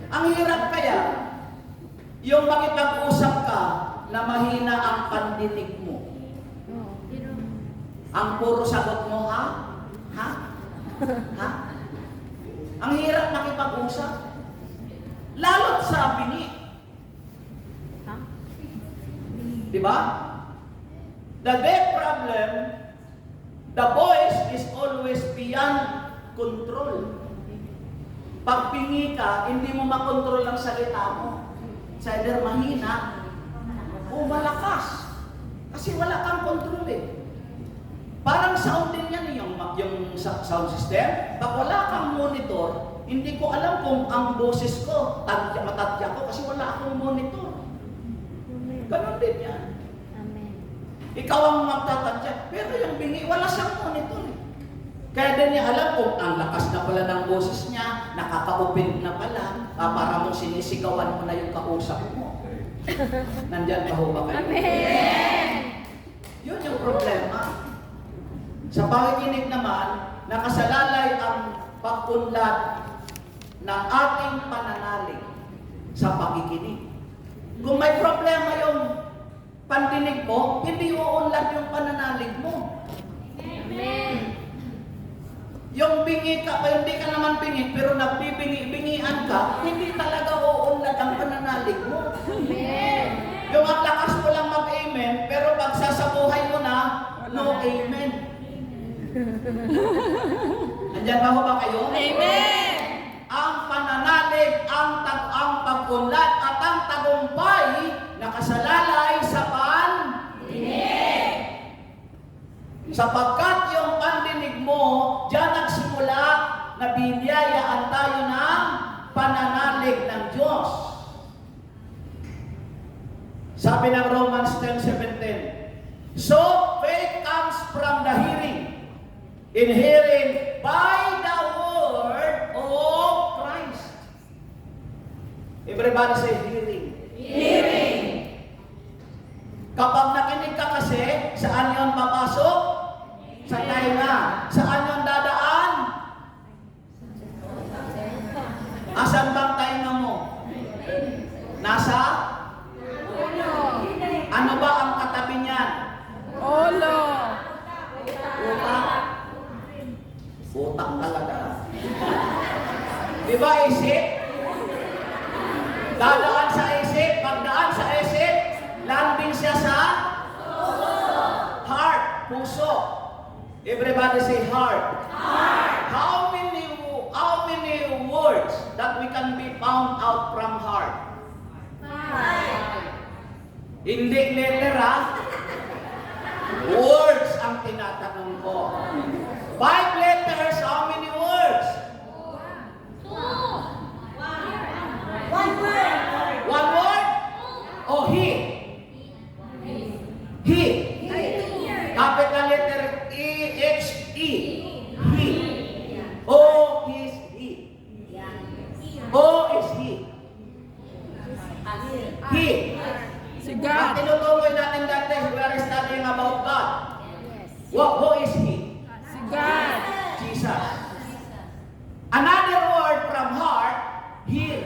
Ang hirap kaya, yung makipag-usap ka na mahina ang pandinig mo. Ang puro sagot mo, ha? Ha? Ha? Ang hirap makipag-usap. Lalo't sa bingi. Diba? The big problem, the voice is always beyond control. Pag pingi ka, hindi mo makontrol ang salita mo. It's either mahina o malakas. Kasi wala kang control eh. Parang sound din yan yung sound system. Pag wala kang monitor, hindi ko alam kung ang boses ko, matadya ko kasi wala akong monitor. Ganon din yan. Amen. Ikaw ang magtatadya, pero yung bingi, wala siyang monitor eh. Kaya din niya alam kung ang lakas na pala ng boses niya, nakaka-open na pala, para mong sinisigawan mo na yung kausap mo. Nandyan pa ho ba kayo? Amen! Yun yung problema. Sa pakikinig naman, nakasalalay ang pagpunlat ng ating pananalig sa pakikinig. Kung may problema yung pandinig mo, hindi uunlad yung pananalig mo. Amen! Yung bingi ka, hindi ka naman bingi, pero nagbibingi-bingian ka, hindi talaga uunlad ang pananalig mo. Amen! Yung ang lakas mo lang mag-amen, pero pag sasabuhay mo na, no amen. Andiyan ba ho ba kayo? Amen! Ang pananalig, ang pag-unlad at ang tagumpay nakasalalay sa pandinig. Sapagkat yung pandinig mo, diyan nagsimula na biniyayaan tayo ng pananalig ng Diyos. Sabi ng Romans 10:17, so faith comes from the hearing, in hearing by the word of Christ. Everybody say hearing. Hearing! Kapag nakinig ka kasi, saan yon papasok? Sa tainga. Saan yon dadaan? Asan bang tainga mo? Nasa? Ano ba ang katabi niyan? Olo! Utak. Utak talaga. Di ba isip? Dadaan sa isip. Pagdaan sa isip, landing siya sa heart, puso. Everybody say heart. Heart. How many words that we can be found out from heart? 5. Hindi letter ha. Words ang tinatanong ko. 5 letters, how many words? 2. 1 word. 1 word? Oh, he. He. Capital letter E-H-E. He. O is he. O is he. He. Si Ang God. tinutukoy natin dati, we are studying about God. Who is he? Si God. Jesus. Another word from heart, hear.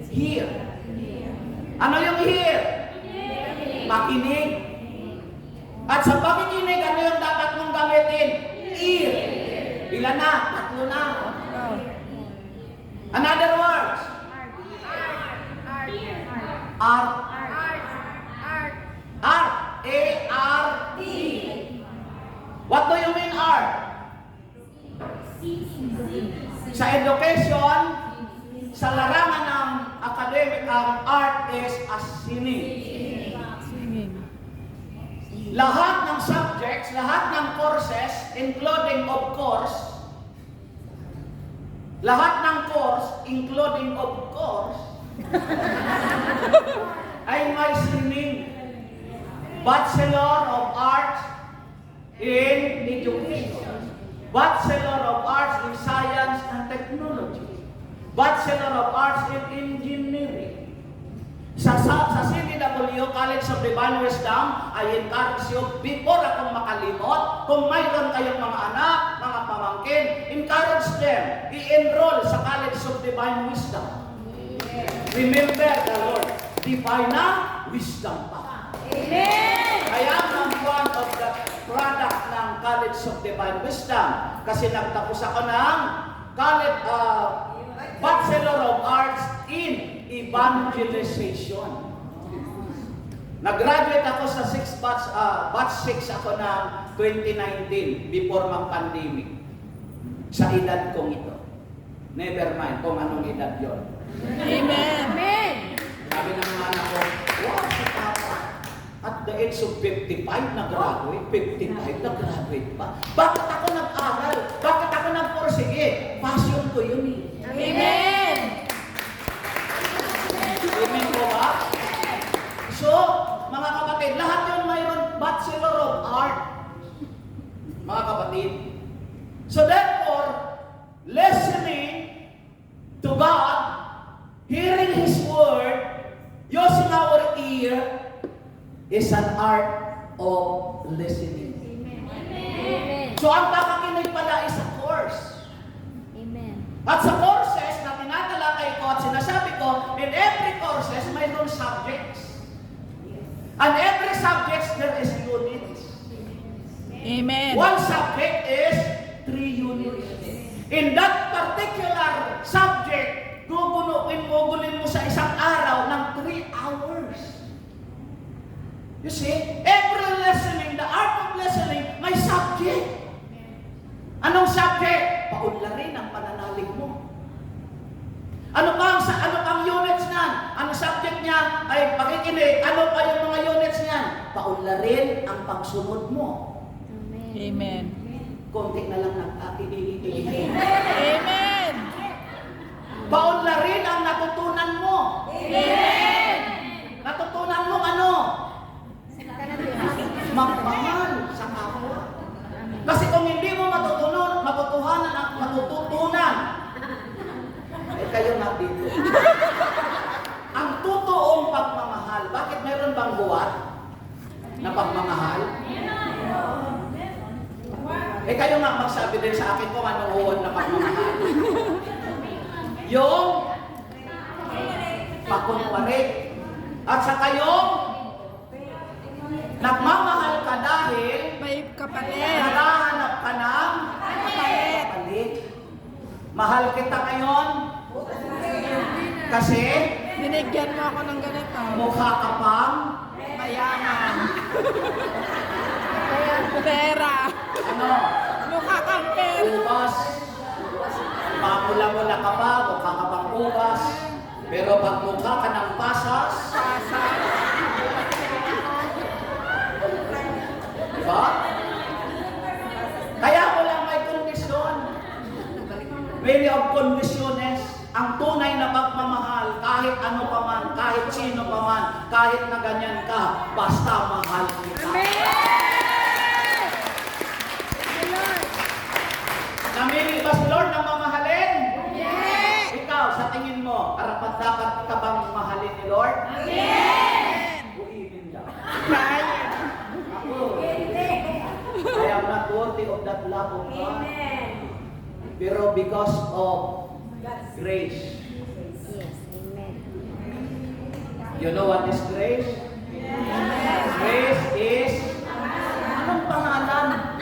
Hear. Ano yung hear? Makinig. At sa pakikinig, ano yung dapat mong gamitin? Ear. Ilan na? 3 na. Another words? Art. Art. A-R-T. What do you mean art? Sa education, sa larangan ng academic, ang art is as singing. Lahat ng subjects, lahat ng courses, including of course, lahat ng course, including of course, ay may singing. Bachelor of Arts in Education. Bachelor of Arts in Science and Technology. Bachelor of Arts in Engineering. Sa silid CDW, College of Divine Wisdom, I encourage you, before akong makalimot, kung mayroon kayong mga anak, mga pamangkin, encourage them, i-enroll sa College of Divine Wisdom. Remember the Lord, divine na wisdom pa. Amen. I am one of the product ng College of Divine Wisdom kasi nagtapos ako ng college, Bachelor of Arts in Evangelization. Nag-graduate ako sa batch 6 ako ng 2019 before mag-pandemic. Sa edad kong ito. Never mind kung anong edad yon. Amen. Amen. Sabi ng mga anak ko, wow, si Papa. At the age of 55, nag-graduate. 55, nag-graduate pa. Bakit ako nag-aral? Bakit ako nag-porsige? Passion ko yun eh. Amen. Amen po ba? So, mga kapatid, lahat yun mayroon Bachelor of Art. Mga kapatid. So therefore, listening to God, hearing His Word, using our ear, is an art of listening. Amen. So ang pakikinig pala is a course. Amen. At sa courses na tinatalakay ko at sinasabi ko, in every courses, mayroong subjects. And every subject, there is units. Amen. One subject is 3 units. In that particular subject, gugulin mo sa isang araw ng 3 hours. You see, every listening, the art of listening, may subject. Anong subject? Paunlarin ang pananalig mo. Ano pang units niyan? Ang subject niya ay pakikinig. Ano pa yung mga units niyan? Paunlarin ang pagsunod mo. Amen. Konti na lang nag-iinig. Amen. Paunlarin ang natutunan mo. Amen. Natutunan mo ano? Magmahal sa kapwa. Kasi kung hindi mo matutuhanan ang matututunan, kayo nga dito. Ang totoong pagmamahal, bakit meron bang buwat na pagmamahal? Kayo nga magsabi din sa akin kung anong buwat na pagmamahal. Yung pakunwari. At saka yung nagmamahal ka dahil May kapatid. naghahanap ka ng Kapalit. kapalit. Mahal kita ngayon kasi Binigyan mo ako ng ganito. mukha ka pang Mayaman. Pera. ano, Mukha kang pera. ubas. Mamula-mula ka pa, mukha ka pang ubas. Pero pag mukha ka ng pasas, Pasa. diba? Kaya wala may kondisyon. Many of conditiones, ang tunay na pagmamahal, kahit ano pa man, kahit sino pa man, kahit na ganyan ka, basta mahal kita. Namili ba si Lord na mamahalin? Yes. Ikaw, sa tingin mo, karapat-dapat ka bang mahalin ni Lord? Yes. Uimin daw. Crying. Ako, I am not worthy of that love of God. Pero because of grace. You know what is grace? Grace is, anong pangalan?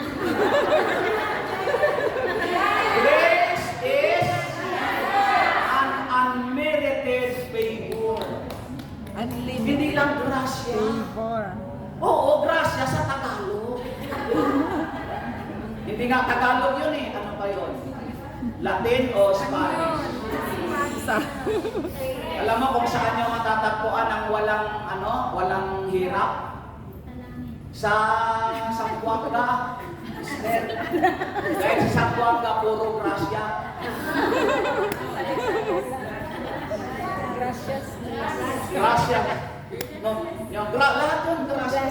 Grace is an unmerited favor. Unlimited Hindi lang grasya. favor. Oo, grasya sa Tagalog. Hindi nga Tagalog yun eh. Ano ba yun? Latin o Spanish? Sa Alam mo kung saan nyo matatagpuan ang walang hirap? Sa Zamboanga. Dahil sa Zamboanga, puro grasya. Grasya. No, lahat yun, grasya.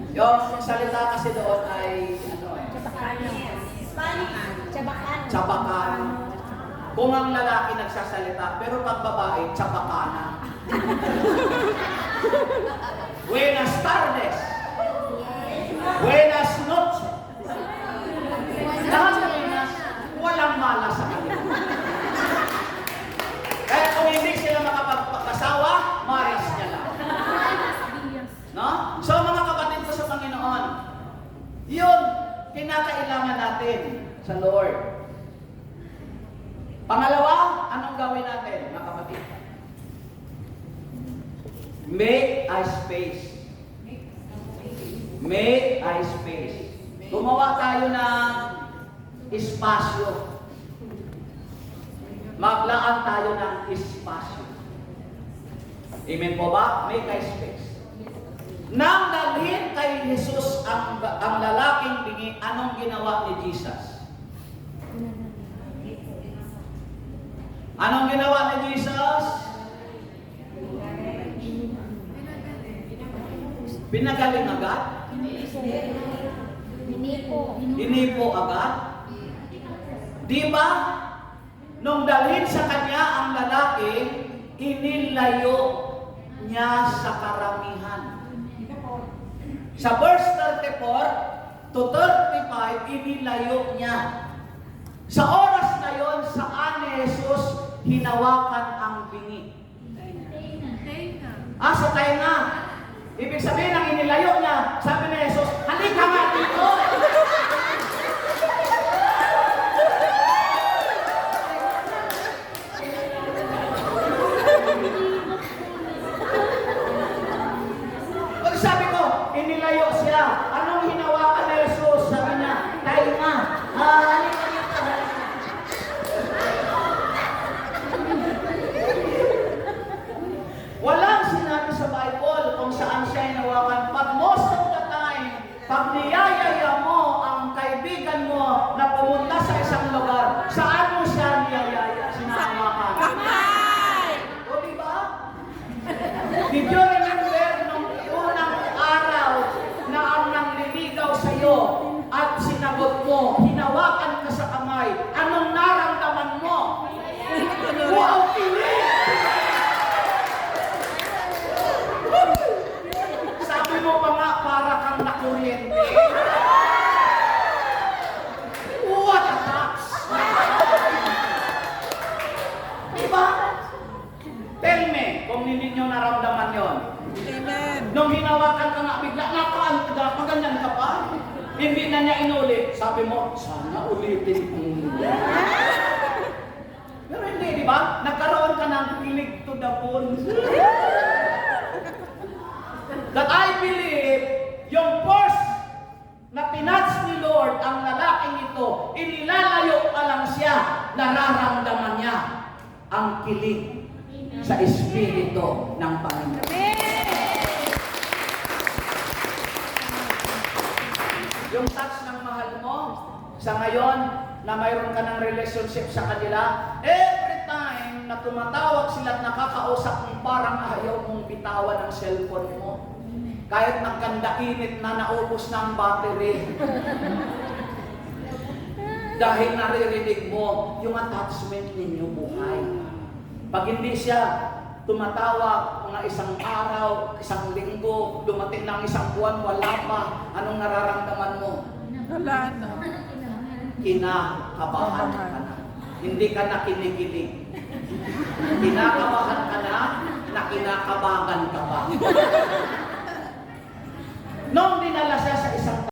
Yung salita kasi doon ay, tsabakan. kung ang lalaki nagsasalita, pero pag babae, tsapakana. Buenas tardes. Buenas noches. Lahat ng Buenas, walang malas sa kanila. Kaya kung hindi sila makapagpakasawa, maras niya lang. No? So mga kapatid ko sa Panginoon, yun, kinakailangan natin sa Lord. Pangalawa, anong gawin natin, mga kapatid? Make a space. Make a space. Gumawa tayo ng espasyo. Maglaan tayo ng espasyo. Amen po ba? Make a space. Nang dalhin kay Jesus ang lalaking bingi, anong ginawa ni Jesus? Anong ginawa ni Jesus? Pinagaling agad? Hinipo agad? Di ba? Nung dalhin sa kanya ang lalaki, inilayo niya sa karamihan. Sa verse 34 to 35, inilayo niya. Sa oras na yon, saan ni Jesus hinawakan ang bingi? Sa tainga. Ibig sabihin, ang inilayo niya, sabi ni Jesus, halika nga dito! Pag sabi ko, inilayo siya, anong hinawakan ni Jesus? Sabi niya, tainga. Halika dito. Walang sinabi sa Bible kung saan siya hinawakan. But most of the time, pag niyayaya mo ang kaibigan mo na pumunta sa isang lugar, saan mo siya niyayaya? Sinahawakan. Kamay! O diba? Did you remember nung unang araw na ang nangliligaw sa iyo at sinagot mo, hinawakan ka sa kamay, anong naramdaman mo? Wow, pilit! Sabi mo pa nga, para kang nakuryente. What a tax! Diba? Tell me, kung hindi nyo naramdaman yon. Amen. Nung hinawakan ka nga, bigla, paganyan ka pa. Hindi na niya inulit. Sabi mo, sana ulitin mo. Pero hindi, di ba? Nagkaroon ka ng kilig to the bone. That I believe, yung first na pinats ni Lord ang lalaking ito, inilalayo pa lang siya, nararamdaman niya ang kilig sa Espiritu ng Panginoon. Yung touch ng mahal mo, sa ngayon, na mayroon ka ng relationship sa kanila, every time na tumatawag sila at nakakausap mo, parang ayaw mong bitawan ang cellphone mo. Kahit nagkanda-init na naubos na ang battery. Dahil naririnig mo yung attachment ninyo buhay. Pag hindi siya tumatawag mga isang araw, isang linggo, dumating ng isang buwan, wala pa, anong nararamdaman mo? Wala na. Kinakabahan ka na. Hindi ka na kinikilig. Kinakabahan ka na kinakabagan ka pa. Nung dinala siya sa